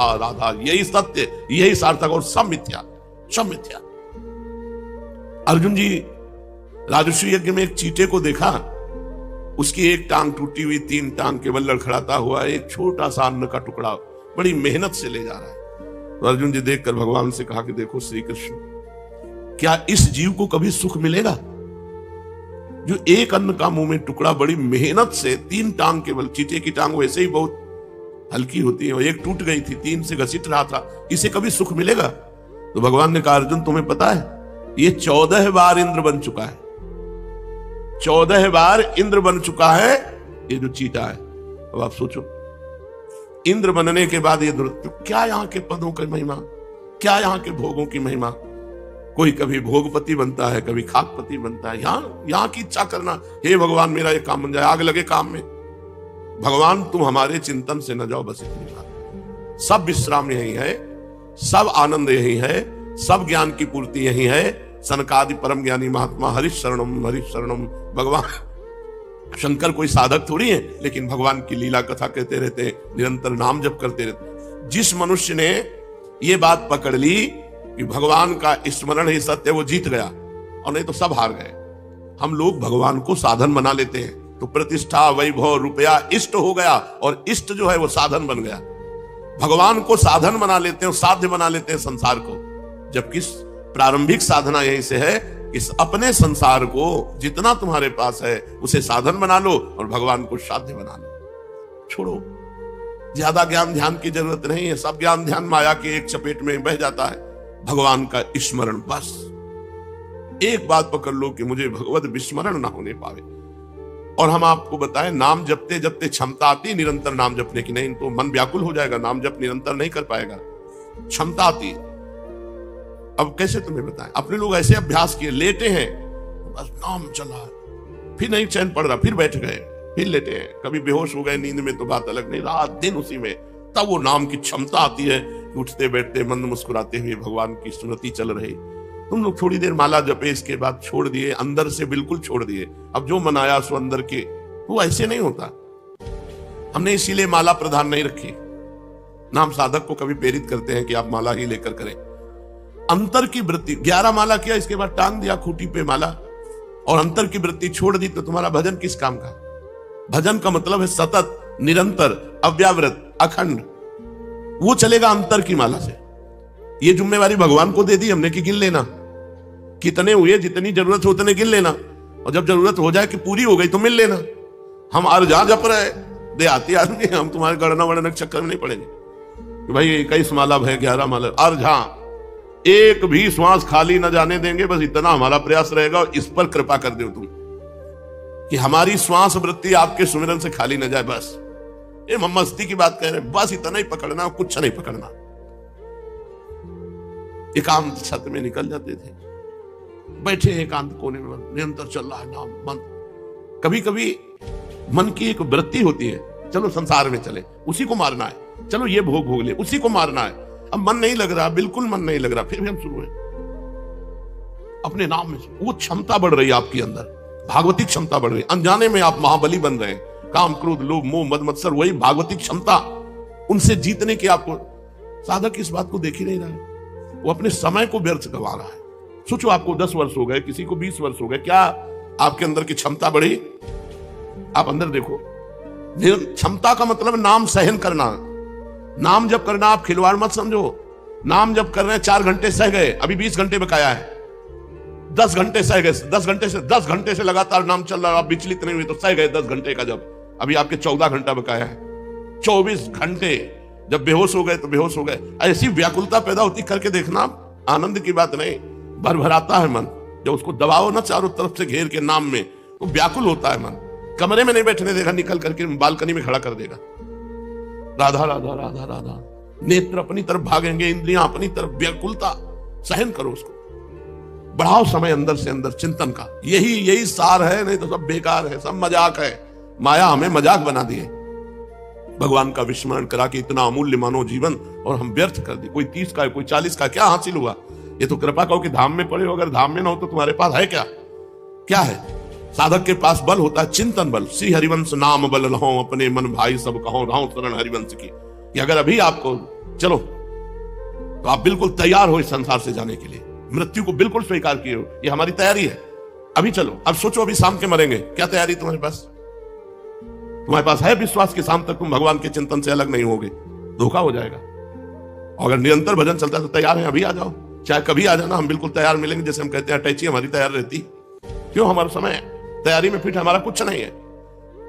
राधा राधा, यही सत्य, यही सार्थक, और सब मिथ्या, सब मिथ्या। अर्जुन जी राजस्व यज्ञ में एक चींटे को देखा, उसकी एक टांग टूटी हुई, 3 टांग केवल लड़खड़ाता हुआ एक छोटा सा अन्न का टुकड़ा बड़ी मेहनत से ले जा रहा है। तो अर्जुन जी देखकर भगवान से कहा कि देखो श्री कृष्ण, क्या इस जीव को कभी सुख मिलेगा जो एक अन्न का मुंह में टुकड़ा बड़ी मेहनत से, 3 टांग केवल, चींटे की टांग वैसे ही बहुत हल्की होती है और एक टूट गई थी, 3 से घसीट रहा था, इसे कभी सुख मिलेगा? तो भगवान ने कहा अर्जुन तुम्हें पता है ये 14 बार इंद्र बन चुका है, 14 बार इंद्र बन चुका है ये जो चीटा है। अब आप सोचो इंद्र बनने के बाद ये क्या यहाँ के पदों की महिमा, क्या यहाँ के भोगों की महिमा। कोई कभी भोगपति बनता है, कभी खाकपति बनता है। यहाँ की इच्छा करना, हे भगवान मेरा ये काम बन जाए, आग लगे काम में। भगवान तुम हमारे चिंतन से न जाओ, बस इतनी बात। सब विश्राम यही है, सब आनंद यही है, सब ज्ञान की पूर्ति यही है। सनकादि परम ज्ञानी महात्मा हरिश शरणम हरिश शरणम। भगवान शंकर कोई साधक थोड़ी है, लेकिन भगवान की लीला कथा कहते रहते हैं, निरंतर नाम जप करते रहते। जिस मनुष्य ने ये बात पकड़ ली कि भगवान का स्मरण ही सत्य, वो जीत गया, और नहीं तो सब हार गए। हम लोग भगवान को साधन बना लेते हैं तो प्रतिष्ठा, वैभव, रुपया इष्ट हो गया, और इष्ट जो है वो साधन बन गया। भगवान को साधन बना लेते हैं, साध्य बना लेते हैं संसार को, जबकि प्रारंभिक साधना यहीं से है, इस अपने संसार को जितना तुम्हारे पास है उसे साधन बना लो और भगवान को साध्य बना लो। छोड़ो, ज्यादा ज्ञान ध्यान की जरूरत नहीं है, सब ज्ञान ध्यान माया के एक चपेट में बह जाता है। भगवान का स्मरण, बस एक बात पकड़ लो कि मुझे भगवत विस्मरण ना होने पावे। और हम आपको बताएं, नाम जपते जपते क्षमता आती निरंतर नाम जपने की, नहीं तो मन व्याकुल हो जाएगा, नाम जप निरंतर नहीं कर पाएगा, क्षमता आती है। अब कैसे तुम्हें बताएं, अपने लोग ऐसे अभ्यास किए, लेटे हैं बस नाम चला, फिर नहीं चैन पड़ रहा, फिर बैठ गए, फिर लेटे हैं, कभी बेहोश हो गए नींद में तो बात अलग, नहीं रात दिन उसी में, तब वो नाम की क्षमता आती है। उठते बैठते मंद मुस्कुराते हुए भगवान की स्मृति चल रही। तुम लोग थोड़ी देर माला जपे, इसके बाद छोड़ दिए, अंदर से बिल्कुल छोड़ दिए। अब जो मन आया सो अंदर के, वो ऐसे नहीं होता। हमने इसीलिए माला प्रधान नहीं रखी। नाम साधक को कभी प्रेरित करते हैं कि आप माला ही लेकर करें। अंतर की वृत्ति, 11 माला किया, इसके बाद टांग दिया खूंटी पे माला, और अंतर की वृत्ति छोड़ दी, तो तुम्हारा भजन किस काम का? भजन का मतलब है सतत, निरंतर, अव्यावृत, अखंड। वो चलेगा अंतर की माला से। ये जिम्मेवारी भगवान को दे दी हमने कि गिन लेना, कितने हुए, जितनी जरूरत हो उतने गिन लेना, और जब जरूरत हो जाए कि पूरी हो गई तो मिल लेना। हम अर्जा जप रहे देहाती आदमी, हम तुम्हारे गणना वणना के चक्कर में नहीं पड़ेंगे कि भाई 21 माला है, 11 माला। अर्जा एक भी श्वास खाली न जाने देंगे, बस इतना हमारा प्रयास रहेगा। और इस पर कृपा कर दो तुम कि हमारी श्वास वृत्ति आपके सुमिरन से खाली न जाए। बस ये मस्ती की बात कह रहे हैं, बस इतना ही पकड़ना, कुछ नहीं पकड़ना। एकांत छत में निकल जाते थे, बैठे एकांत कोने में, निरंतर चल रहा है नाम मन। कभी कभी मन की एक वृत्ति होती है, चलो संसार में चले, उसी को मारना है, चलो ये भोग भोग ले, उसी को मारना है। अब मन नहीं लग रहा, बिल्कुल मन नहीं लग रहा, फिर भी हम शुरू है अपने नाम में। वो क्षमता बढ़ रही है आपके अंदर, भागवती क्षमता बढ़ रही है। अनजाने में आप महाबली बन रहे हैं। काम, क्रोध, लोभ, मोह, मद, मत्सर, वही भागवती क्षमता, उनसे जीतने की आपको। साधक इस बात को देख ही नहीं रहा है, वो अपने समय को व्यर्थ गवा रहा है। सोचो, आपको 10 वर्ष हो गए, किसी को 20 वर्ष हो गए, क्या आपके अंदर की क्षमता बढ़ी? आप अंदर देखो। क्षमता का मतलब नाम सहन करना, नाम जब करना। आप खिलवाड़ मत समझो। नाम जब कर रहे हैं, 4 घंटे सह गए, अभी 20 घंटे बकाया है। 10 घंटे सह गए, 10 घंटे से लगातार नाम चल रहा, आप विचलित नहीं हुए तो सह गए 10 घंटे का। जब अभी आपके 14 घंटा बकाया है, 24 घंटे जब बेहोश हो गए तो बेहोश हो गए। ऐसी व्याकुलता पैदा होती, करके देखना, आनंद की बात नहीं, भरभराता है मन। जब उसको दबाओ ना चारों तरफ से घेर के नाम में, तो व्याकुल होता है मन। कमरे में नहीं बैठने देगा, निकल करके बालकनी में खड़ा कर देगा। राधा राधा राधा राधा, नेत्र अपनी तरफ भागेंगे, इंद्रियां अपनी तरफ, व्याकुलता सहन करो, उसको बढ़ाओ समय अंदर से अंदर चिंतन का। यही सार है, नहीं तो सब बेकार है, सब मजाक है। माया हमें मजाक बना दिए, भगवान का विस्मरण करा के इतना अमूल्य मानो जीवन, और हम व्यर्थ कर दिए। कोई 30 का है, कोई 40 का, क्या हासिल हुआ? ये तो कृपा कहो कि धाम में पड़े हो, अगर धाम में ना हो तो तुम्हारे पास है क्या? क्या है? साधक के पास बल होता है चिंतन बल। श्री हरिवंश नाम बल लहो, अपने मन भाई सब कहो, राहो शरण हरिवंश की। कि अगर अभी आपको चलो, तो आप बिल्कुल तैयार हो इस संसार से जाने के लिए, मृत्यु को बिल्कुल स्वीकार किए हो, ये हमारी तैयारी है। अभी चलो, अब सोचो अभी शाम के मरेंगे, क्या तैयारी तुम्हारे पास? तुम्हारे पास है विश्वास कि शाम तक तुम भगवान के चिंतन से अलग नहीं होगे? धोखा हो जाएगा। और अगर निरंतर भजन चलता है तो तैयार है, अभी आ जाओ, चाहे कभी आ जाना, हम बिल्कुल तैयार मिलेंगे। जैसे हम कहते हैं अटैची हमारी तैयार रहती, क्यों? हमारा समय तैयारी में फिट, हमारा कुछ नहीं है,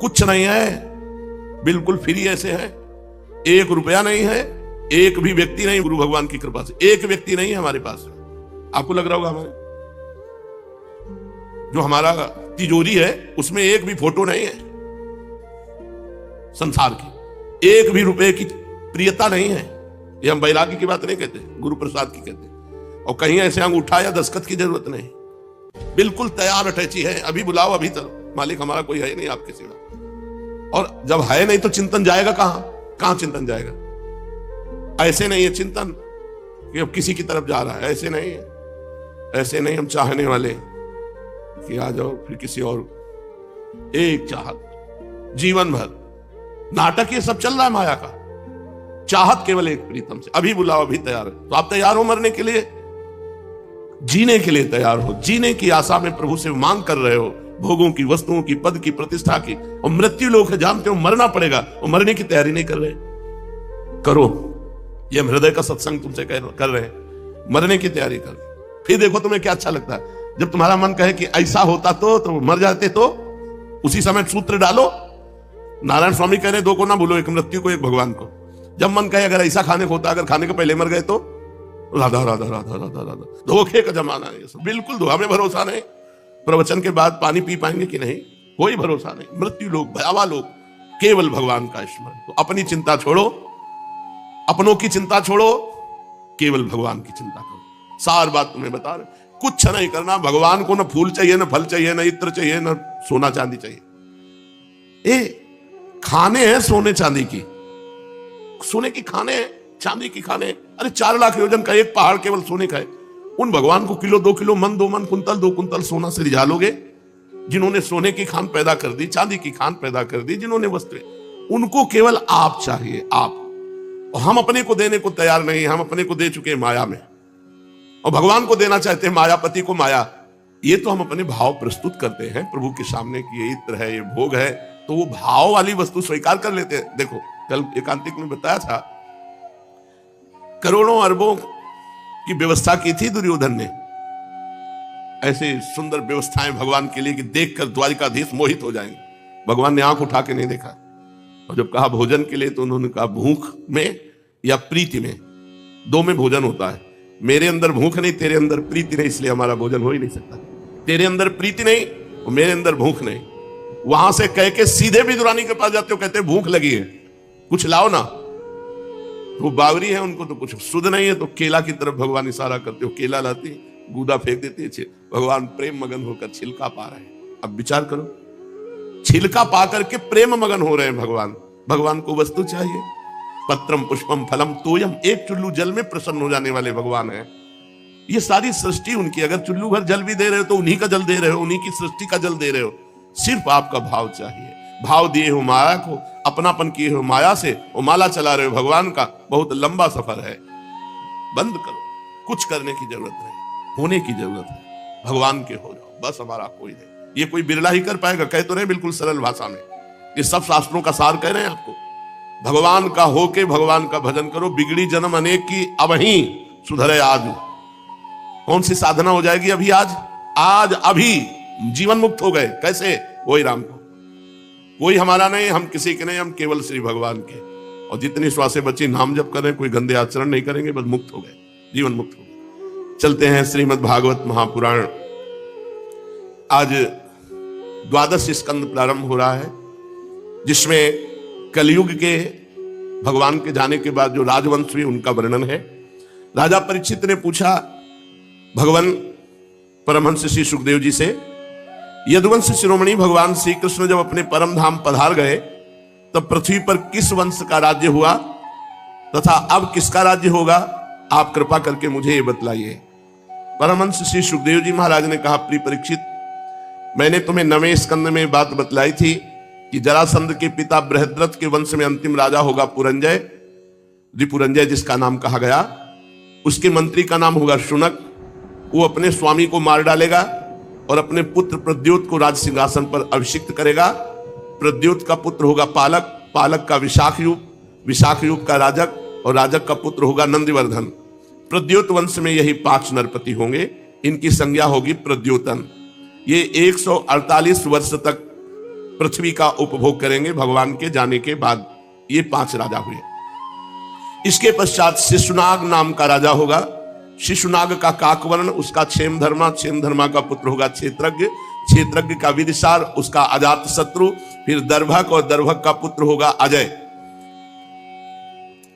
कुछ नहीं है, बिल्कुल फ्री ऐसे है। 1 रुपया नहीं है, एक भी व्यक्ति नहीं, गुरु भगवान की कृपा से एक व्यक्ति नहीं है हमारे पास। आपको लग रहा होगा हमारे जो हमारा तिजोरी है उसमें एक भी फोटो नहीं है संसार की, एक भी रुपए की प्रियता नहीं है। ये हम बैरागी की बात नहीं कहते, गुरु प्रसाद की कहते। और कहीं ऐसे अंगूठा या दस्तखत की जरूरत नहीं, बिल्कुल तैयार अटैची है, अभी बुलाओ अभी चलो, मालिक हमारा कोई है नहीं आपके सिवा। और जब है नहीं तो चिंतन जाएगा कहां? कहां चिंतन जाएगा? ऐसे नहीं है चिंतन कि अब किसी की तरफ जा रहा है, ऐसे नहीं है, ऐसे नहीं। हम चाहने वाले कि आ जाओ फिर किसी और, एक चाहत जीवन भर। नाटक ये सब चल रहा है माया का, चाहत केवल एक प्रीतम से। अभी बुलाओ अभी तैयार है, तो आप तैयार हो मरने के लिए? जीने के लिए तैयार हो, जीने की आशा में प्रभु से मांग कर रहे हो, भोगों की, वस्तुओं की, पद की, प्रतिष्ठा की। और मृत्यु लोग है, जानते हो मरना पड़ेगा, और मरने की तैयारी नहीं कर रहे। करो, ये हम हृदय का सत्संग तुमसे कर रहे हैं, मरने की तैयारी कर। फिर देखो तुम्हें क्या अच्छा लगता है। जब तुम्हारा मन कहे कि ऐसा होता तो मर जाते, तो उसी समय सूत्र डालो। नारायण स्वामी कह रहे 2 को ना भूलो, एक मृत्यु को, एक भगवान को। जब मन कहे अगर ऐसा खाने को होता, अगर खाने के पहले मर गए तो राधा राधा राधा राधा राधा। धोखे का जमाना है ये सब, बिल्कुल हमें भरोसा नहीं। प्रवचन के बाद पानी पी पाएंगे कि नहीं, कोई भरोसा नहीं। मृत्यु लोग, भयावह लोग, केवल भगवान का स्मरण। तो अपनी चिंता छोड़ो, अपनों की चिंता छोड़ो, केवल भगवान की चिंता करो। सार बात तुम्हें बता रहे, कुछ नहीं करना। भगवान को न फूल चाहिए, न फल चाहिए, न इत्र चाहिए, न सोना चांदी चाहिए। खाने हैं सोने चांदी की, सोने की खाने हैं, चांदी की खाने हैं। अरे 4 लाख योजन का एक पहाड़ केवल सोने का है। उन भगवान को किलो 2 किलो, मन 2 मन, कुंतल 2 कुंतल सोना से रिझा लोगे? जिन्होंने सोने की खान पैदा कर दी, चांदी की खान पैदा कर दी, जिन्होंने वस्तुएं, उनको केवल आप चाहिए, आप। और हम अपने को देने को तैयार नहीं, हम अपने को दे चुके माया में, और भगवान को देना चाहते हैं मायापति को माया। ये तो हम अपने भाव प्रस्तुत करते हैं प्रभु के सामने कि ये इत्र है, ये भोग है, तो वो भाव वाली वस्तु स्वीकार कर लेते हैं। देखो कल एकांतिक में बताया था, करोड़ों अरबों की व्यवस्था की थी दुर्योधन ने, ऐसे सुंदर व्यवस्थाएं भगवान के लिए कि देखकर द्वारिकाधीश मोहित हो जाएंगे। भगवान ने आंख उठा के नहीं देखा, और जब कहा भोजन के लिए तो उन्होंने कहा भूख में या प्रीति में, 2 में भोजन होता है। मेरे अंदर भूख नहीं, तेरे अंदर प्रीति नहीं, इसलिए हमारा भोजन हो ही नहीं सकता। तेरे अंदर प्रीति नहीं और मेरे अंदर भूख नहीं। वहां से कह के सीधे विदुरानी के पास जाते हो, कहते भूख लगी है, कुछ लाओ ना। वो बावरी है, उनको तो कुछ सुध नहीं है, तो केला की तरफ भगवान इशारा करते हो, केला लाती, गूदा फेंक देती है। भगवान प्रेम मगन होकर छिलका पा रहे हैं। अब विचार करो, छिलका पा करके प्रेम मगन हो रहे हैं भगवान। भगवान को वस्तु चाहिए, पत्रम पुष्पम फलम तोयम, एक चुल्लू जल में प्रसन्न हो जाने वाले भगवान हैं। ये सारी सृष्टि उनकी, अगर चुल्लू भर जल भी दे रहे हो तो उन्हीं का जल दे रहे हो, उन्हीं की सृष्टि का जल दे रहे हो। सिर्फ आपका भाव चाहिए। भाव दिए हो माया को, अपनापन किए हो माया से, वो माला चला रहे हो भगवान का। बहुत लंबा सफर है, बंद करो, कुछ करने की जरूरत नहीं, होने की जरूरत है। भगवान के हो जाओ, बस हमारा कोई नहीं। ये कोई बिरला ही कर पाएगा, कह तो रहे बिल्कुल सरल भाषा में, ये सब शास्त्रों का सार कह रहे हैं आपको। भगवान का होके भगवान का भजन करो। बिगड़ी जन्म अनेक की, अब ही सुधरे आज। कौन सी साधना हो जाएगी अभी? आज अभी जीवन मुक्त हो गए। कैसे? वही राम को, कोई हमारा नहीं, हम किसी के नहीं, हम केवल श्री भगवान के। और जितनी श्वासें बची नाम जप करें, कोई गंदे आचरण नहीं करेंगे, बस मुक्त हो गए, जीवन मुक्त हो गए। चलते हैं श्रीमद् भागवत महापुराण। आज 12 स्कंद प्रारंभ हो रहा है, जिसमें कलयुग के भगवान के जाने के बाद जो राजवंश हुए उनका वर्णन है। राजा परीक्षित ने पूछा भगवान परमहंस श्री सुखदेव जी से, यदुवंश शिरोमणि भगवान श्री कृष्ण जब अपने परम धाम पधार गए तब पृथ्वी पर किस वंश का राज्य हुआ तथा अब किसका राज्य होगा? आप कृपा करके मुझे ये बतलाइए। परमहंस श्री सुखदेव जी महाराज ने कहा, प्रिय परीक्षित, मैंने तुम्हें 9वें स्कंद में बात बतलाई थी कि जरासंध के पिता बृहद्रथ के वंश में अंतिम राजा होगा पुरंजय, रिपुरंजय जिसका नाम कहा गया, उसके मंत्री का नाम होगा शुनक। वो अपने स्वामी को मार डालेगा और अपने पुत्र प्रद्योत को राज सिंहासन पर अभिषिक्त करेगा। प्रद्योत का पुत्र होगा पालक, पालक का विशाखयूप, विशाखयूप का राजक, और राजक का पुत्र होगा नंदिवर्धन। प्रद्योत वंश में यही 5 नरपति होंगे। इनकी संज्ञा होगी प्रद्योतन। ये 148 वर्ष तक पृथ्वी का उपभोग करेंगे भगवान के जाने के बाद। ये 5 राजा हुए। इसके पश्चात शिशुनाग नाम का राजा होगा। शिशुनाग का काकवर्ण, उसका क्षेमधर्मा, क्षेमधर्मा का पुत्र होगा क्षेत्रज्ञ, क्षेत्रज्ञ का विदिशार, उसका अजात शत्रु, फिर दर्भक, और दर्भक का पुत्र होगा अजय।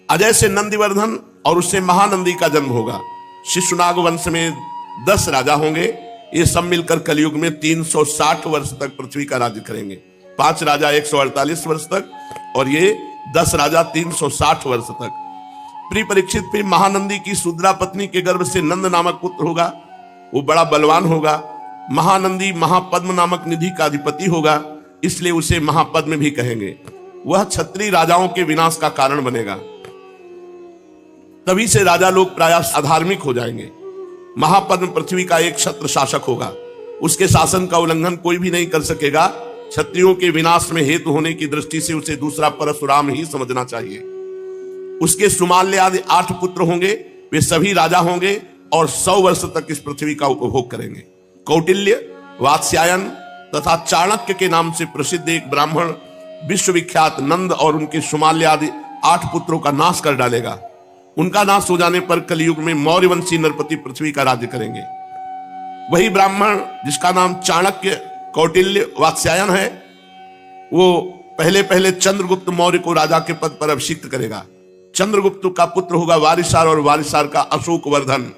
अजय से नंदिवर्धन और उससे महानंदी का जन्म होगा। शिशुनाग वंश में 10 राजा होंगे। ये सब मिलकर कलयुग में 360 वर्ष तक पृथ्वी का राज्य करेंगे। 5 राजा 148 वर्ष तक और ये 10 राजा 360 वर्ष तक। प्रिय परीक्षित, फिर महानंदी की शूद्रा पत्नी के गर्भ से नंद नामक पुत्र होगा। वो बड़ा बलवान होगा। महानंदी महापद्म नामक निधि का अधिपति होगा, इसलिए उसे महापद्म भी कहेंगे। वह क्षत्रिय राजाओं के विनाश का कारण बनेगा। तभी से राजा लोग प्रायः अधार्मिक हो जाएंगे। महापद्म पृथ्वी का एक क्षत्र शासक होगा। उसके शासन का उल्लंघन कोई भी नहीं कर सकेगा। क्षत्रियों के विनाश में हेतु होने की दृष्टि से उसे दूसरा परशुराम ही समझना चाहिए। उसके सुमाल्य आदि 8 पुत्र होंगे। वे सभी राजा होंगे और 100 वर्ष तक इस पृथ्वी का उपभोग करेंगे। कौटिल्य, वात्स्यायन तथा चाणक्य के नाम से प्रसिद्ध एक ब्राह्मण विश्वविख्यात नंद और उनके सुमाल्य आदि 8 पुत्रों का नाश कर डालेगा। उनका नाश हो जाने पर कलयुग में मौर्यवंशी नरपति पृथ्वी का राज्य करेंगे। वही ब्राह्मण जिसका नाम चाणक्य, कौटिल्य, वात्स्यायन है, वो पहले चंद्रगुप्त मौर्य को राजा के पद पर अभिषिक्त करेगा। चंद्रगुप्त का पुत्र होगा वारिसार और वारिसार का अशोकवर्धन।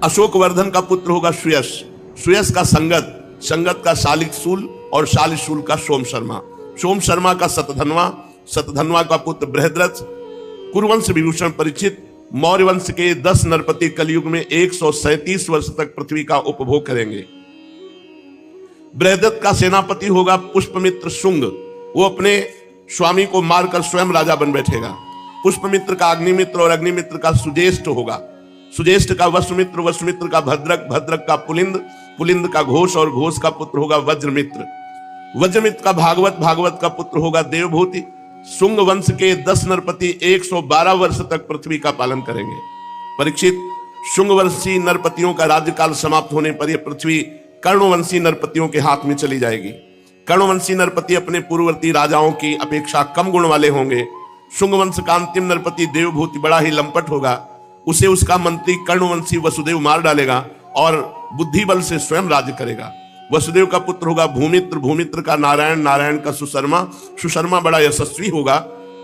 अशोकवर्धन का पुत्र होगा सुयश, सुयश का संगत, संगत का शालिशूल और शालिशूल का सोम शर्मा, सोम शर्मा का शतधन्वा, शतधन्वा का पुत्र बृहद्रथ। कुरुवंश विभूषण परीक्षित। मौर्य वंश के 10 नरपति कलयुग में 137 वर्ष तक पृथ्वी का उपभोग करेंगे। बृहद्रथ का सेनापति होगा पुष्पमित्र शुंग। वो अपने स्वामी को मारकर स्वयं राजा बन बैठेगा। पुष्पमित्र का अग्निमित्र और अग्निमित्र का सुज्येष्ठ होगा। सुज्येष्ठ का वसुमित्र, वसुमित्र का भद्रक, भद्रक का पुलिंद, पुलिंद का घोष और घोष का पुत्र होगा वज्रमित्र। वज्रमित्र का भागवत, भागवत का पुत्र होगा देवभूति। शुंग वंश के 10 नरपति 112 वर्ष तक पृथ्वी का पालन करेंगे। परीक्षित, शुंगवंशी नरपतियों का राज्यकाल समाप्त होने पर यह पृथ्वी कर्णवंशी नरपतियों के हाथ में चली जाएगी। कर्णवंशी नरपति अपने पूर्ववर्ती राजाओं की अपेक्षा कम गुण वाले होंगे। शुंगवंश का अंतिम नरपति देवभूति बड़ा ही लंपट होगा। उसे उसका मंत्री कर्णवंशी वसुदेव मार डालेगा और बुद्धि बल से स्वयं राज्य करेगा। वसुदेव का पुत्र होगा भूमित्र, भूमित्र का नारायण, नारायण का सुशर्मा, सुशर्मा बड़ा यशस्वी होगा।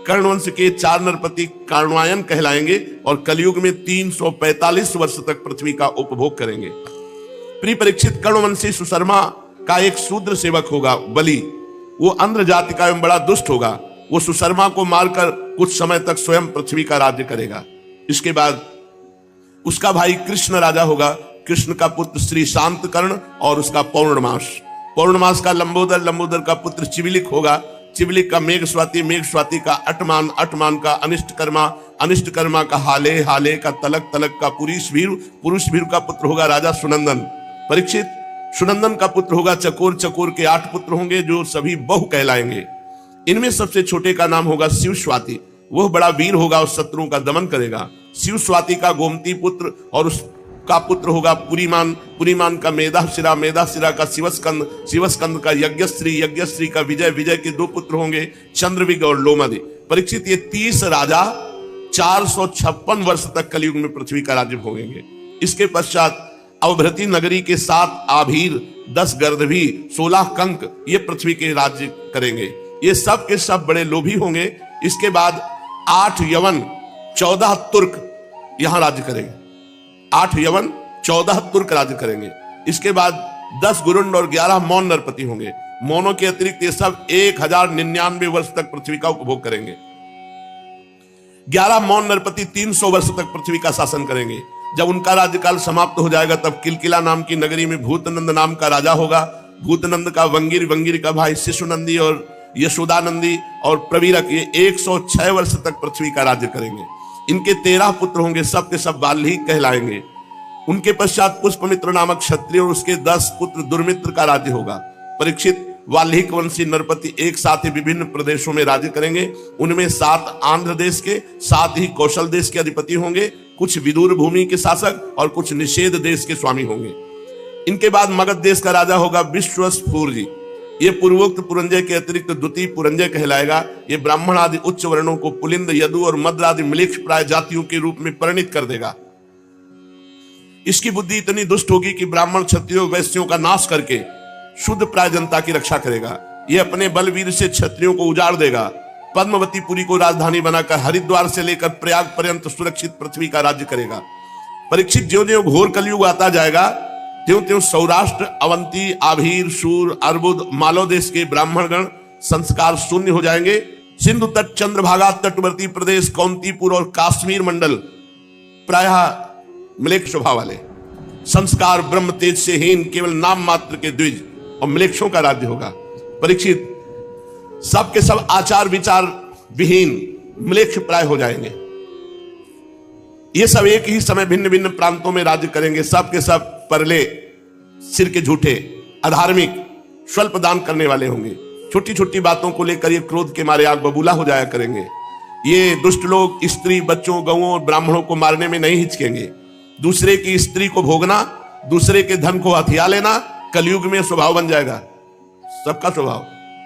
कर्णवंश के 4 नरपति कर्णवायन कहलाएंगे और कलयुग में 345 वर्ष तक पृथ्वी का उपभोग करेंगे। प्रिय परीक्षित, कर्णवंशी सुशर्मा का एक शूद्र सेवक होगा बलि। वो अंध्र जाति का एवं बड़ा दुष्ट होगा। वो सुशर्मा को मारकर कुछ समय तक स्वयं पृथ्वी का राज्य करेगा। इसके बाद उसका भाई कृष्ण राजा होगा। कृष्ण का पुत्र श्री शांत कर्ण और उसका पौर्णमास, पौर्णमास का लंबोदर, लंबोदर का पुत्र चिविलिक होगा। चिविलिक का मेघ स्वाति, मेघ स्वाति का अटमान, अटमान का अनिष्टकर्मा, अनिष्टकर्मा का हाले, हाले का तलक, तलक का पुरुषवीर, पुरुषवीर का पुत्र होगा राजा सुनंदन। परीक्षित, सुनंदन का पुत्र होगा चकोर, चकोर के 8 पुत्र होंगे जो सभी बहु कहलाएंगे। इनमें सबसे छोटे का नाम होगा शिव स्वाति। वह बड़ा वीर होगा और शत्रुओं का दमन करेगा। शिव स्वाति का गोमती पुत्र और उसका पुत्र होगा पुरीमान, पुरीमान का मेधाशिरा, मेधाशिरा का शिवस्कंद, शिवस्कंद का यज्ञश्री, यज्ञश्री का विजय, विजय के 2 पुत्र होंगे चंद्रविग और लोमदि। परीक्षित, ये 30 राजा 456 वर्ष तक कलयुग में पृथ्वी का राज्य भोगेंगे। इसके पश्चात अवभृति नगरी के 7 आभीर, 10 गर्दभी, 16 कंक ये पृथ्वी के राज्य करेंगे। ये सब के सब बड़े लोभी होंगे। इसके बाद 8 यवन, 14 तुर्क यहां राज्य करेंगे। 8 यवन, 14 तुर्क राज्य करेंगे। इसके बाद 10 गुरुंड और 11 मौन नरपति होंगे। मौनों के अतिरिक्त ये सब 1099 वर्ष तक पृथ्वी का उपभोग करेंगे। 11 मौन नरपति 300 वर्ष तक पृथ्वी का शासन करेंगे। जब उनका राज्यकाल समाप्त हो जाएगा तब किलकिला नाम की नगरी में भूतनंद नाम का राजा होगा। भूतनंद का वंगिर, वंगिर का भाई शिशुनंदी और यशोदानंदी और प्रवीरक, ये 106 वर्ष तक पृथ्वी का राज्य करेंगे। इनके 13 पुत्र होंगे, सब के सब बाल्हीक कहलाएंगे। उनके पश्चात पुष्पमित्र नामक क्षत्रिय और उसके 10 पुत्र दुर्मित्र का राज्य होगा। परीक्षित वाल्हीक वंशी नरपति एक साथ ही विभिन्न प्रदेशों में राज्य करेंगे। उनमें 7 आंध्र देश के, 7 ही कौशल देश के अधिपति होंगे, कुछ विदुर भूमि के शासक और कुछ निषेध देश के स्वामी होंगे। इनके बाद मगध देश का राजा होगा विश्वस्फूर जी। ये पूर्वोक्त पुरंजय के अतिरिक्त द्वितीय पुरंजय कहलाएगा। ये ब्राह्मण आदि उच्च वर्णों को पुलिंद, यदु और मद्र आदि म्लेच्छ प्राय जातियों के रूप में परिणित कर देगा। इसकी बुद्धि इतनी दुष्ट होगी कि ब्राह्मण क्षत्रियों वैश्यों का नाश करके शुद्ध प्राय जनता की रक्षा करेगा। यह अपने बलवीर से क्षत्रियों को उजाड़ देगा। पद्मवतीपुरी को राजधानी बनाकर हरिद्वार से लेकर प्रयाग पर्यंत सुरक्षित पृथ्वी का राज्य करेगा। परीक्षित ज्यों-ज्यों घोर कलयुग आता जाएगा, त्यों-त्यों सौराष्ट्र, अवंती, आभीर, शूर, अर्बुद, मालव देश के ब्राह्मणगण संस्कार शून्य हो जाएंगे। सिंधु तट, चंद्रभागा, तटवर्ती प्रदेश, कौंतीपुर और काश्मीर मंडल प्रायः म्लेच्छ स्वभाव वाले, संस्कार ब्रह्म तेज से हीन, केवल नाम मात्र के द्विज और म्लेच्छों का राज्य होगा। परीक्षित सब के सब आचार विचार विहीन म्लेच्छ प्राय हो जाएंगे। ये सब एक ही समय भिन्न भिन्न प्रांतों में राज्य करेंगे। सब के सब परले, सिर के झूठे, अधार्मिक, स्वल्प दान करने वाले होंगे। छोटी छोटी बातों को लेकर ये क्रोध के मारे आग बबूला हो जाया करेंगे। ये दुष्ट लोग स्त्री, बच्चों, गौओं और ब्राह्मणों को मारने में नहीं हिचकेंगे। दूसरे की स्त्री को भोगना, दूसरे के धन को हथिया लेना कलयुग में स्वभाव बन जाएगा। सबका स्वभाव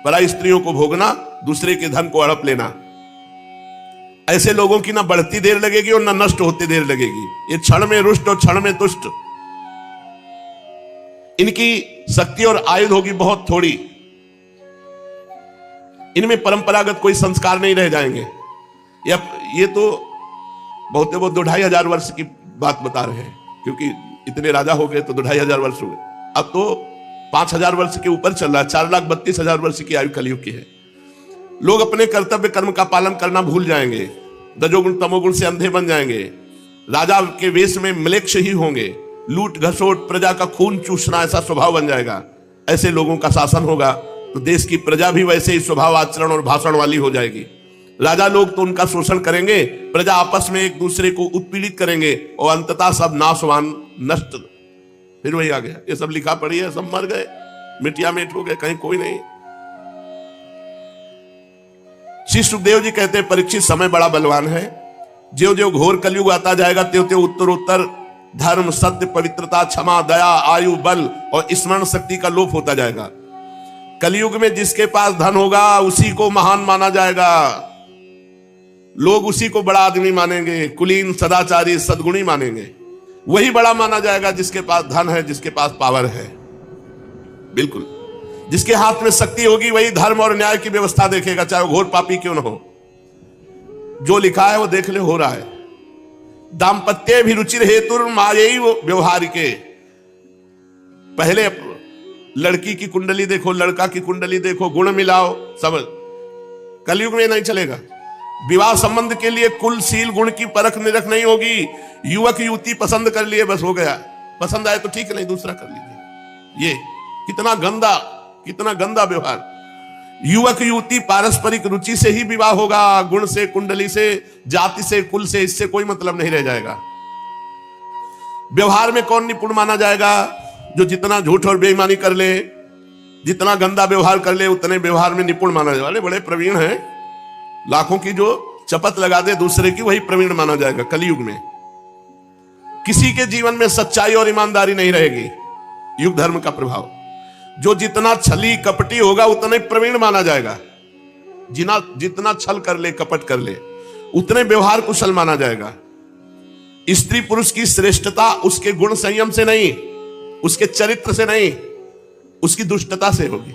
पराई स्त्रियों को भोगना, दूसरे के धन को हड़प लेना। ऐसे लोगों की ना बढ़ती देर लगेगी और ना नष्ट होते देर लगेगी। ये क्षण में रुष्ट और क्षण में तुष्ट। इनकी शक्ति और आयुध होगी बहुत थोड़ी। इनमें परंपरागत कोई संस्कार नहीं रह जाएंगे। ये तो बहुत 2500 वर्ष की बात बता रहे हैं, क्योंकि इतने राजा हो गए तो 2500 वर्ष हो गए। अब तो 5000 वर्ष के ऊपर चल रहा है। 4,32,000 वर्ष की आयु कलयुग की है। लोग अपने कर्तव्य कर्म का पालन करना भूल जाएंगे। रजोगुण तमोगुण से अंधे बन जाएंगे। राजा के वेश में म्लेच्छ ही होंगे। लूट घसोट, प्रजा का खून चूसना, ऐसा स्वभाव बन जाएगा। ऐसे लोगों का शासन होगा तो देश की प्रजा भी वैसे ही स्वभाव, आचरण और भाषण वाली हो जाएगी। राजा लोग तो उनका शोषण करेंगे, प्रजा आपस में एक दूसरे को उत्पीड़ित करेंगे और अंततः सब नाशवान, नष्ट। फिर वही आ गया, ये सब लिखा पड़ी है, सब मर गए, मिटिया मिट हो गए, कहीं कोई नहीं। श्री सुखदेव जी कहते हैं, परीक्षित समय बड़ा बलवान है। ज्यों ज्यों घोर कलयुग आता जाएगा, त्यों त्यों उत्तरोत्तर धर्म, सत्य, पवित्रता, क्षमा, दया, आयु, बल और स्मरण शक्ति का लोप होता जाएगा। कलयुग में जिसके पास धन होगा उसी को महान माना जाएगा। लोग उसी को बड़ा आदमी मानेंगे, कुलीन, सदाचारी, सद्गुणी मानेंगे। वही बड़ा माना जाएगा जिसके पास धन है, जिसके पास पावर है। बिल्कुल, जिसके हाथ में शक्ति होगी वही धर्म और न्याय की व्यवस्था देखेगा, चाहे वो घोर पापी क्यों न हो। जो लिखा है वो देख ले, हो रहा है। दाम्पत्य भी रुचिर हेतुर मायैव व्यवहारिके। पहले लड़की की कुंडली देखो, लड़का की कुंडली देखो, गुण मिलाओ, सब। कलयुग में नहीं चलेगा। विवाह संबंध के लिए कुल, सील, गुण की परख निरख नहीं होगी। युवक युवती पसंद कर लिए, बस हो गया। पसंद आए तो ठीक है, नहीं दूसरा कर लीजिए। ये कितना गंदा व्यवहार। युवक युवती पारस्परिक रुचि से ही विवाह होगा। गुण से, कुंडली से, जाति से, कुल से, इससे कोई मतलब नहीं रह जाएगा। व्यवहार में कौन निपुण माना जाएगा? जो जितना झूठ और बेईमानी कर ले, जितना गंदा व्यवहार कर ले, उतने व्यवहार में निपुण माना जाए वाले बड़े प्रवीण हैं। लाखों की जो चपत लगा दे दूसरे की, वही प्रवीण माना जाएगा। कलयुग में किसी के जीवन में सच्चाई और ईमानदारी नहीं रहेगी। युग धर्म का प्रभाव। जो जितना छली कपटी होगा उतने प्रवीण माना जाएगा। जितना छल कर ले, कपट कर ले, उतने व्यवहार कुशल माना जाएगा। स्त्री पुरुष की श्रेष्ठता उसके गुण संयम से नहीं, उसके चरित्र से नहीं, उसकी दुष्टता से होगी।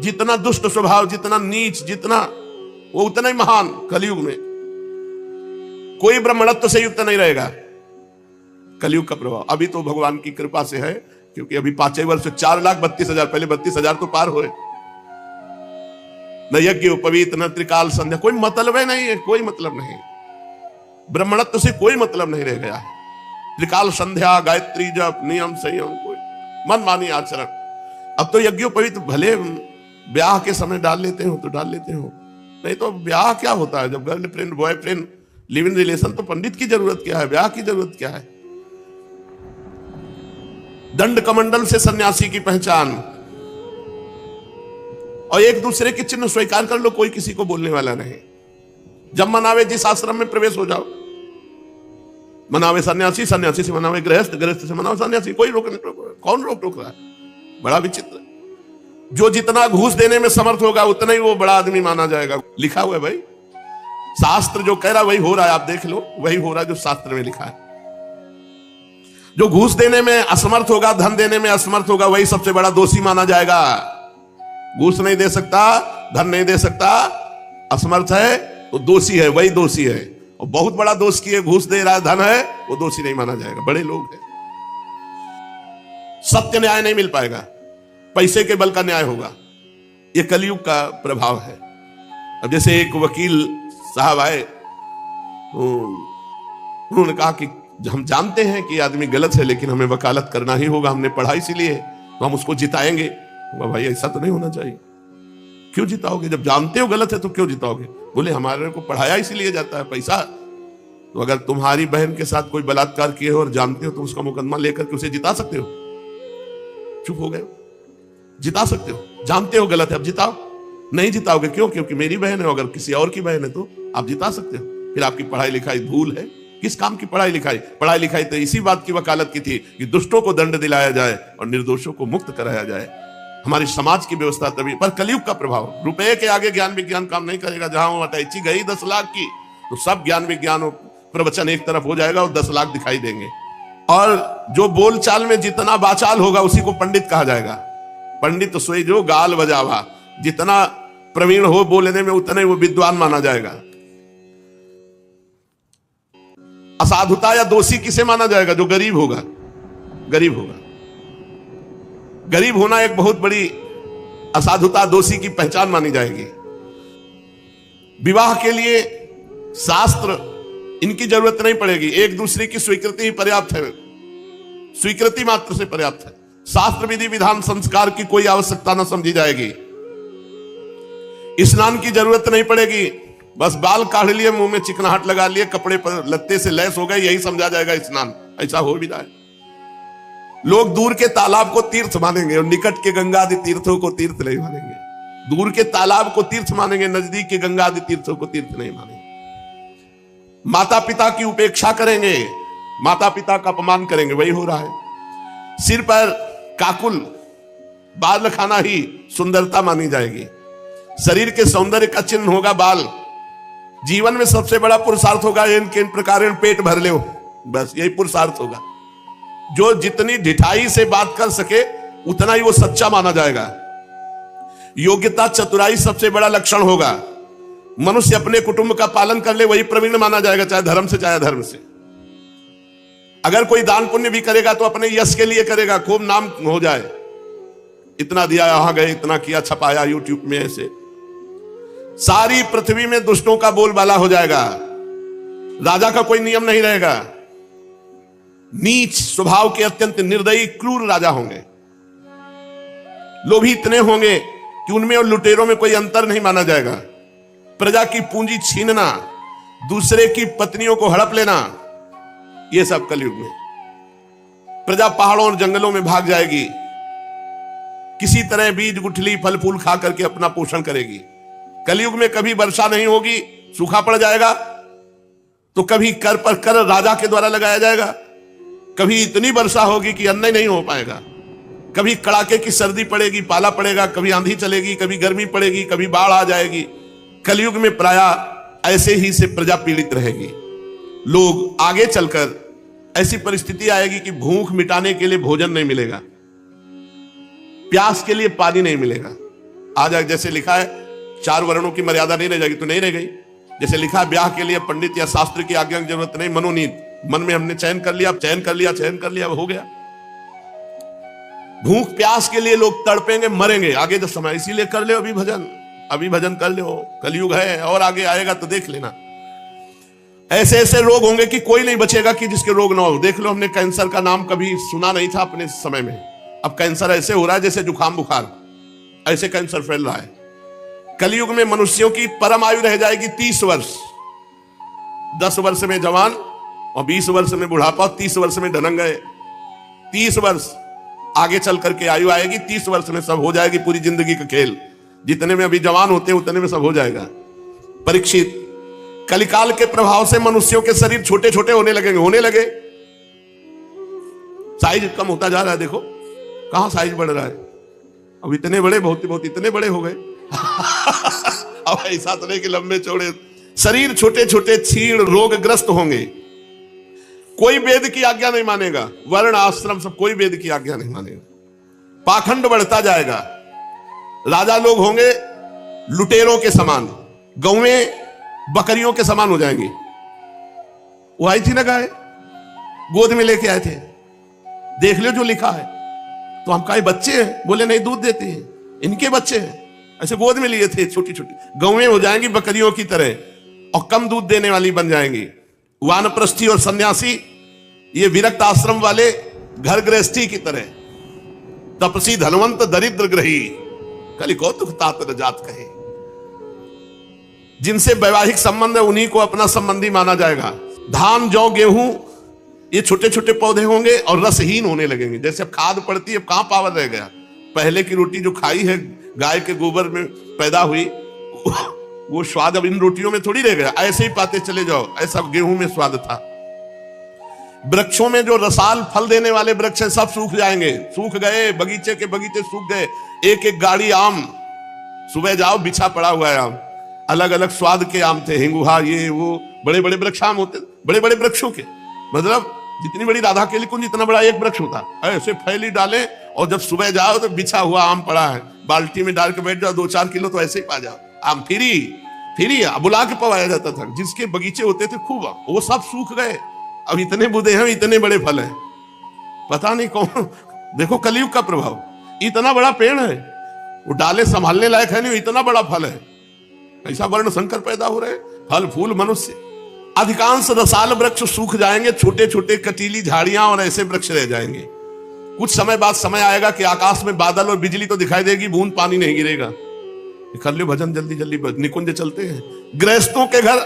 जितना दुष्ट स्वभाव, जितना नीच, जितना वो उतना ही महान। कलयुग में कोई ब्राह्मणत्व से युक्त नहीं रहेगा। कलयुग का प्रभाव अभी तो भगवान की कृपा से है, क्योंकि अभी 5 वर्ष से 4,32,000, पहले 32,000 तो पार हुए। न यज्ञ उपवीत, न त्रिकाल संध्या, कोई मतलब नहीं है, कोई मतलब नहीं। ब्राह्मणत्व से कोई मतलब नहीं रह गया है। त्रिकाल संध्या, गायत्री जप, नियम संयम, कोई मनमानी आचरण। अब तो यज्ञोपवीत भले ब्याह के समय डाल लेते हो तो डाल लेते हो, नहीं तो ब्याह क्या होता है? जब girlfriend boyfriend live in relation, तो पंडित की जरूरत क्या है? ब्याह की जरूरत क्या है? दंड कमंडल से सन्यासी की पहचान, और एक दूसरे के चिन्ह स्वीकार कर लो, कोई किसी को बोलने वाला नहीं। जब मनावे जिस आश्रम में प्रवेश हो जाओ, मनावे सन्यासी, सन्यासी से मनावे गृहस्थ, गृहस्थ से मनावे सन्यासी, कोई रोक नहीं, कौन रोक टोक रहा है? बड़ा विचित्र। जो जितना घूस देने में समर्थ होगा उतना ही वो बड़ा आदमी माना जाएगा। लिखा हुआ है भाई, शास्त्र जो कह रहा वही हो रहा है, आप देख लो, वही हो रहा है जो शास्त्र में लिखा है। जो घूस देने में असमर्थ होगा, धन देने में असमर्थ होगा, वही सबसे बड़ा दोषी माना जाएगा। घूस नहीं दे सकता, धन नहीं दे सकता, असमर्थ है तो दोषी है, वही दोषी है। और बहुत बड़ा दोष किए, घूस दे रहा है, धन है, वो दोषी नहीं माना जाएगा। बड़े लोग हैं। सत्य न्याय नहीं मिल पाएगा, पैसे के बल का न्याय होगा। ये कलयुग का प्रभाव है। अब जैसे एक वकील साहब आए, उन्होंने कहा कि हम जानते हैं कि आदमी गलत है, लेकिन हमें वकालत करना ही होगा, हमने पढ़ा इसीलिए, तो हम उसको जिताएंगे। भाई ऐसा तो नहीं होना चाहिए। क्यों जिताओगे? जब जानते हो गलत है तो क्यों जिताओगे? बोले हमारे को पढ़ाया इसीलिए जाता है, पैसा। तो अगर तुम्हारी बहन के साथ कोई बलात्कार किए हो और जानते हो तो उसका मुकदमा लेकर के उसे जिता सकते हो? चुप हो गए। जिता सकते हो, जानते हो गलत है, अब जिताओ। नहीं जिताओगे, क्यों? क्योंकि मेरी बहन है। अगर किसी और की बहन है तो आप जिता सकते हो। फिर आपकी पढ़ाई लिखाई धूल है। किस काम की पढ़ाई लिखाई? पढ़ाई लिखाई तो इसी बात की वकालत की थी कि दुष्टों को दंड दिलाया जाए और निर्दोषों को मुक्त कराया जाए। हमारी समाज की व्यवस्था तभी। पर कलयुग का प्रभाव, रुपए के आगे ज्ञान विज्ञान काम नहीं करेगा। जहां वो अटैची गई 10 लाख की, तो सब ज्ञान विज्ञान और प्रवचन एक तरफ हो जाएगा और 10 लाख दिखाई देंगे। और जो बोलचाल में जितना बाचाल होगा उसी को पंडित कहा जाएगा। पंडित तो सोई जो गाल बजावा, जितना प्रवीण हो बोलने में उतना ही वो विद्वान माना जाएगा। असाधुता या दोषी किसे माना जाएगा? जो गरीब होगा। गरीब होगा, गरीब होना एक बहुत बड़ी असाधुता, दोषी की पहचान मानी जाएगी। विवाह के लिए शास्त्र इनकी जरूरत नहीं पड़ेगी, एक दूसरे की स्वीकृति ही पर्याप्त है। स्वीकृति मात्र से पर्याप्त है। शास्त्र विधि विधान संस्कार की कोई आवश्यकता न समझी जाएगी। स्नान की जरूरत नहीं पड़ेगी, बस बाल काढ़ लिए, मुंह में चिकनाहट लगा लिए, कपड़े पर लत्ते से लैस हो गए, यही समझा जाएगा स्नान। ऐसा हो भी जाए। लोग दूर के तालाब को तीर्थ मानेंगे और निकट के गंगा आदि तीर्थों को तीर्थ नहीं मानेंगे। दूर के तालाब को तीर्थ मानेंगे, नजदीक के गंगा आदि तीर्थों को तीर्थ नहीं मानेंगे। माता पिता की उपेक्षा करेंगे, माता पिता का अपमान करेंगे, वही हो रहा है। सिर पर काकुल बाल रखाना ही सुंदरता मानी जाएगी। शरीर के सौंदर्य का चिन्ह होगा बाल। जीवन में सबसे बड़ा पुरुषार्थ होगा इन प्रकार पेट भर ले, बस यही पुरुषार्थ होगा। जो जितनी ढिठाई से बात कर सके उतना ही वो सच्चा माना जाएगा। योग्यता चतुराई सबसे बड़ा लक्षण होगा। मनुष्य अपने कुटुंब का पालन कर ले वही प्रवीण माना जाएगा, चाहे धर्म से चाहे अधर्म से। अगर कोई दान पुण्य भी करेगा तो अपने यश के लिए करेगा, खूब नाम हो जाए, इतना दिया, यहां गए, इतना किया, छपाया यूट्यूब में। ऐसे सारी पृथ्वी में दुष्टों का बोलबाला हो जाएगा। राजा का कोई नियम नहीं रहेगा। नीच स्वभाव के अत्यंत निर्दयी क्रूर राजा होंगे। लोभी इतने होंगे कि उनमें और लुटेरों में कोई अंतर नहीं माना जाएगा। प्रजा की पूंजी छीनना, दूसरे की पत्नियों को हड़प लेना, यह सब कलयुग में। प्रजा पहाड़ों और जंगलों में भाग जाएगी, किसी तरह बीज गुठली फल फूल खा करके अपना पोषण करेगी। कलयुग में कभी वर्षा नहीं होगी, सूखा पड़ जाएगा, तो कभी कर पर कर राजा के द्वारा लगाया जाएगा, कभी इतनी वर्षा होगी कि अन्न नहीं हो पाएगा, कभी कड़ाके की सर्दी पड़ेगी, पाला पड़ेगा, कभी आंधी चलेगी, कभी गर्मी पड़ेगी, कभी बाढ़ आ जाएगी। कलयुग में प्रायः ऐसे ही से प्रजा पीड़ित रहेगी। लोग आगे चलकर ऐसी परिस्थिति आएगी कि भूख मिटाने के लिए भोजन नहीं मिलेगा, प्यास के लिए पानी नहीं मिलेगा। आज जैसे लिखा है 4 वर्णों की मर्यादा नहीं रह जाएगी, तो नहीं रह गई। जैसे लिखा है ब्याह के लिए पंडित या शास्त्र की आज्ञा की जरूरत नहीं, मनोनीत, मन में हमने चयन कर लिया, चयन कर लिया, चयन कर लिया, हो गया। भूख प्यास के लिए लोग तड़पेंगे, मरेंगे आगे जो समय। इसीलिए कर ले अभी भजन, अभी भजन कर लो। कलयुग है और आगे आएगा तो देख लेना। ऐसे ऐसे रोग होंगे कि कोई नहीं बचेगा कि जिसके रोग ना हो। देख लो, हमने कैंसर का नाम कभी सुना नहीं था अपने समय में। अब कैंसर ऐसे हो रहा है जैसे जुकाम बुखार, ऐसे कैंसर फैल रहा है। कलयुग में मनुष्यों की परम आयु रह जाएगी 30 वर्ष। 10 वर्ष में जवान और 20 वर्ष में बुढ़ापा और 30 वर्ष में ढनंग गए। 30 वर्ष आगे चल करके आयु आएगी, 30 वर्ष में सब हो जाएगी पूरी जिंदगी का खेल। जितने में अभी जवान होते हैं उतने में सब हो जाएगा। परीक्षित, कलिकाल के प्रभाव से मनुष्यों के शरीर छोटे छोटे होने लगे। साइज कम होता जा रहा है, देखो कहां साइज बढ़ रहा है। अब इतने बड़े बहुत इतने बड़े हो गए। अब ऐसा तो नहीं कि लंबे चौड़े, शरीर छोटे छोटे क्षीण रोगग्रस्त होंगे। कोई वेद की आज्ञा नहीं मानेगा, वर्ण आश्रम सब कोई वेद की आज्ञा नहीं मानेगा। पाखंड बढ़ता जाएगा। राजा लोग होंगे लुटेरों के समान, गौएं बकरियों के समान हो जाएंगी। वो आई थी ना गाय, गोद में लेके आए थे, देख लो जो लिखा है। तो हम कहा बच्चे हैं, बोले नहीं दूध देते हैं, इनके बच्चे हैं। ऐसे गोद में लिए थे, छोटी छोटी गौएं हो जाएंगी बकरियों की तरह और कम दूध देने वाली बन जाएंगी। वानप्रस्थी और सन्यासी ये विरक्त आश्रम वाले घर गृहस्थी की तरह। तपसी धनवंत दरिद्र ग्रही, कली कौतुक तात जात कहे। जिनसे वैवाहिक संबंध है उन्हीं को अपना संबंधी माना जाएगा। धान जौ गेहूं ये छोटे छोटे पौधे होंगे और रसहीन होने लगेंगे। जैसे अब खाद पड़ती है, अब कहां पावर रह गया। पहले की रोटी जो खाई है गाय के गोबर में पैदा हुई, वो स्वाद अब इन रोटियों में थोड़ी रह गया। ऐसे ही पाते चले जाओ, ऐसा गेहूं में स्वाद था। वृक्षों में जो रसाल फल देने वाले वृक्ष हैं सब सूख जाएंगे, सूख गए। बगीचे के बगीचे सूख गए। एक एक गाड़ी आम, सुबह जाओ बिछा पड़ा हुआ है आम। अलग अलग स्वाद के आम थे, हिंगुहा ये वो, बड़े बड़े वृक्ष आम होते, बड़े बड़े वृक्षों के। मतलब जितनी बड़ी राधा केली कुंज जितना बड़ा एक वृक्ष होता। ऐसे फैली डाले और जब सुबह जाओ तो बिछा हुआ आम पड़ा है, बाल्टी में डाल के बैठ जाओ, 2-4 किलो तो ऐसे ही पा जाओ। आम फिरी बुला के पवाया जाता था। जिसके बगीचे होते थे खूब, वो सब सूख गए। अब इतने बुदे हैं, इतने बड़े फल हैं, पता नहीं कौन। देखो कलयुग का प्रभाव, इतना बड़ा पेड़ है, वो डाले संभालने लायक है नहीं, इतना बड़ा फल है। ऐसा वर्ण संकर पैदा हो रहे, फल फूल मनुष्य। अधिकांश रसाल वृक्ष सूख जाएंगे, छोटे छोटे कटीली झाड़ियां और ऐसे वृक्ष रह जाएंगे। कुछ समय बाद समय आएगा कि आकाश में बादल और बिजली तो दिखाई देगी, बूंद पानी नहीं गिरेगा। कर लो भजन जल्दी जल्दी, निकुंज चलते हैं। गृहस्थों के घर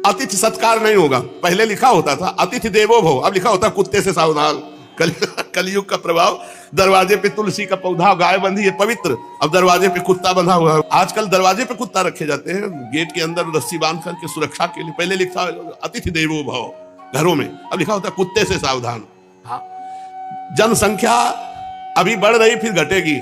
अतिथि सत्कार नहीं होगा। पहले लिखा होता था अतिथि देवो भव, अब लिखा होता कुत्ते से सावधान। कलयुग का प्रभाव। दरवाजे पे तुलसी का पौधा, गाय बंधी है पवित्र, अब दरवाजे पे कुत्ता बंधा हुआ है। आजकल दरवाजे पे कुत्ता रखे जाते हैं, गेट के अंदर रस्सी बांध करके सुरक्षा के लिए। पहले लिखा अतिथि देवो भव घरों में, अब लिखा होता कुत्ते से सावधान। हाँ, जनसंख्या अभी बढ़ रही फिर घटेगी।